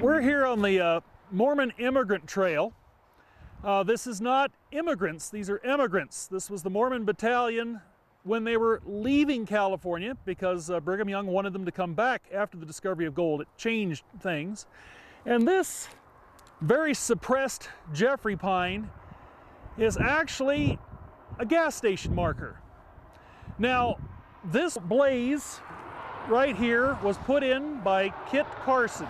We're here on the Mormon Emigrant Trail. This is not immigrants, these are emigrants. This was the Mormon battalion when they were leaving California because Brigham Young wanted them to come back after the discovery of gold. It changed things. And this very suppressed Jeffrey pine is actually a gas station marker. Now, this blaze right here was put in by Kit Carson.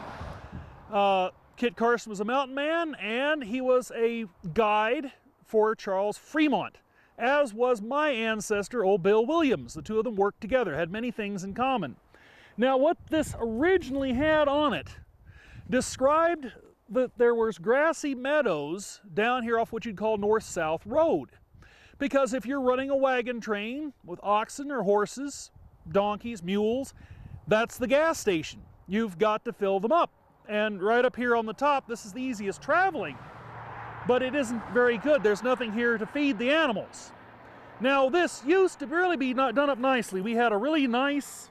Kit Carson was a mountain man, and he was a guide for Charles Fremont, as was my ancestor, old Bill Williams. The two of them worked together, had many things in common. Now, what this originally had on it described that there was grassy meadows down here off what you'd call North-South Road. Because if you're running a wagon train with oxen or horses, donkeys, mules, that's the gas station. You've got to fill them up. And right up here on the top, this is the easiest traveling, but it isn't very good. There's nothing here to feed the animals. Now, this used to really be done up nicely. We had a really nice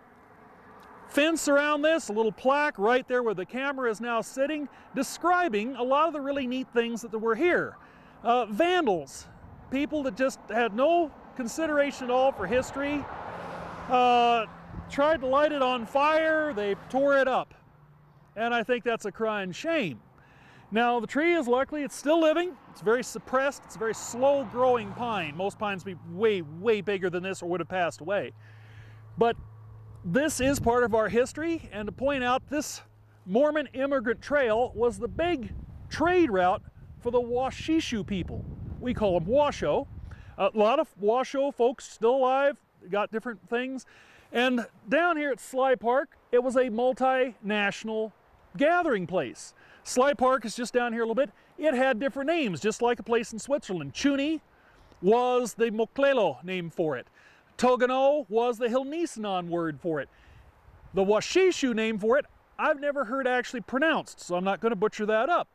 fence around this, a little plaque right there where the camera is now sitting, describing a lot of the really neat things that were here. Vandals, people that just had no consideration at all for history, tried to light it on fire, they tore it up. And I think that's a crying shame. Now, the tree is luckily, it's still living. It's very suppressed. It's a very slow-growing pine. Most pines would be way, way bigger than this or would have passed away. But this is part of our history, and to point out, this Mormon Immigrant Trail was the big trade route for the Washoe people. We call them Washoe. A lot of Washoe folks still alive, got different things. And down here at Sly Park, it was a multinational gathering place. Sly Park is just down here a little bit. It had different names, just like a place in Switzerland. Chuni was the Moklelo name for it. Togano was the Hilnisanon word for it. The Washishu name for it, I've never heard actually pronounced, so I'm not going to butcher that up.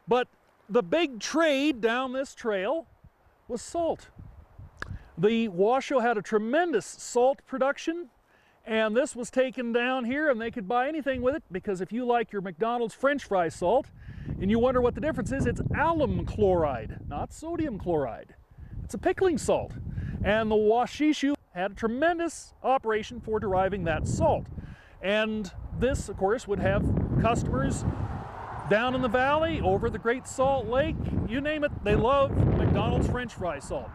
But the big trade down this trail was salt. The Washoe had a tremendous salt production, and this was taken down here, and they could buy anything with it, because if you like your McDonald's French fry salt, and you wonder what the difference is, it's alum chloride, not sodium chloride. It's a pickling salt. And the Washishu had a tremendous operation for deriving that salt. And this, of course, would have customers down in the valley, over the Great Salt Lake, you name it, they love McDonald's French fry salt.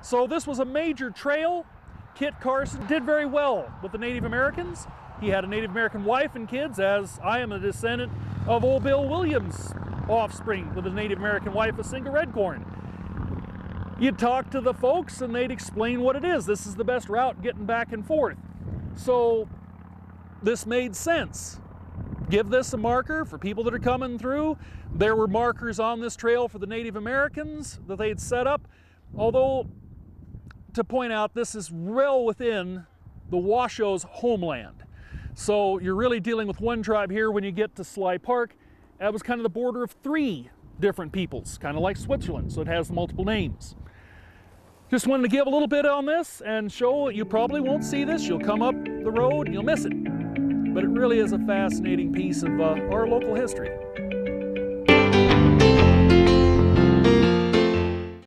So this was a major trail. Kit Carson did very well with the Native Americans. He had a Native American wife and kids, as I am a descendant of old Bill Williams' offspring with a Native American wife, a single redcorn. You'd talk to the folks and they'd explain what it is. This is the best route getting back and forth. So this made sense. Give this a marker for people that are coming through. There were markers on this trail for the Native Americans that they'd set up, although to point out, this is well within the Washoe's homeland. So you're really dealing with one tribe here when you get to Sly Park. That was kind of the border of 3 different peoples, kind of like Switzerland, so it has multiple names. Just wanted to give a little bit on this and show you probably won't see this. You'll come up the road and you'll miss it. But it really is a fascinating piece of our local history.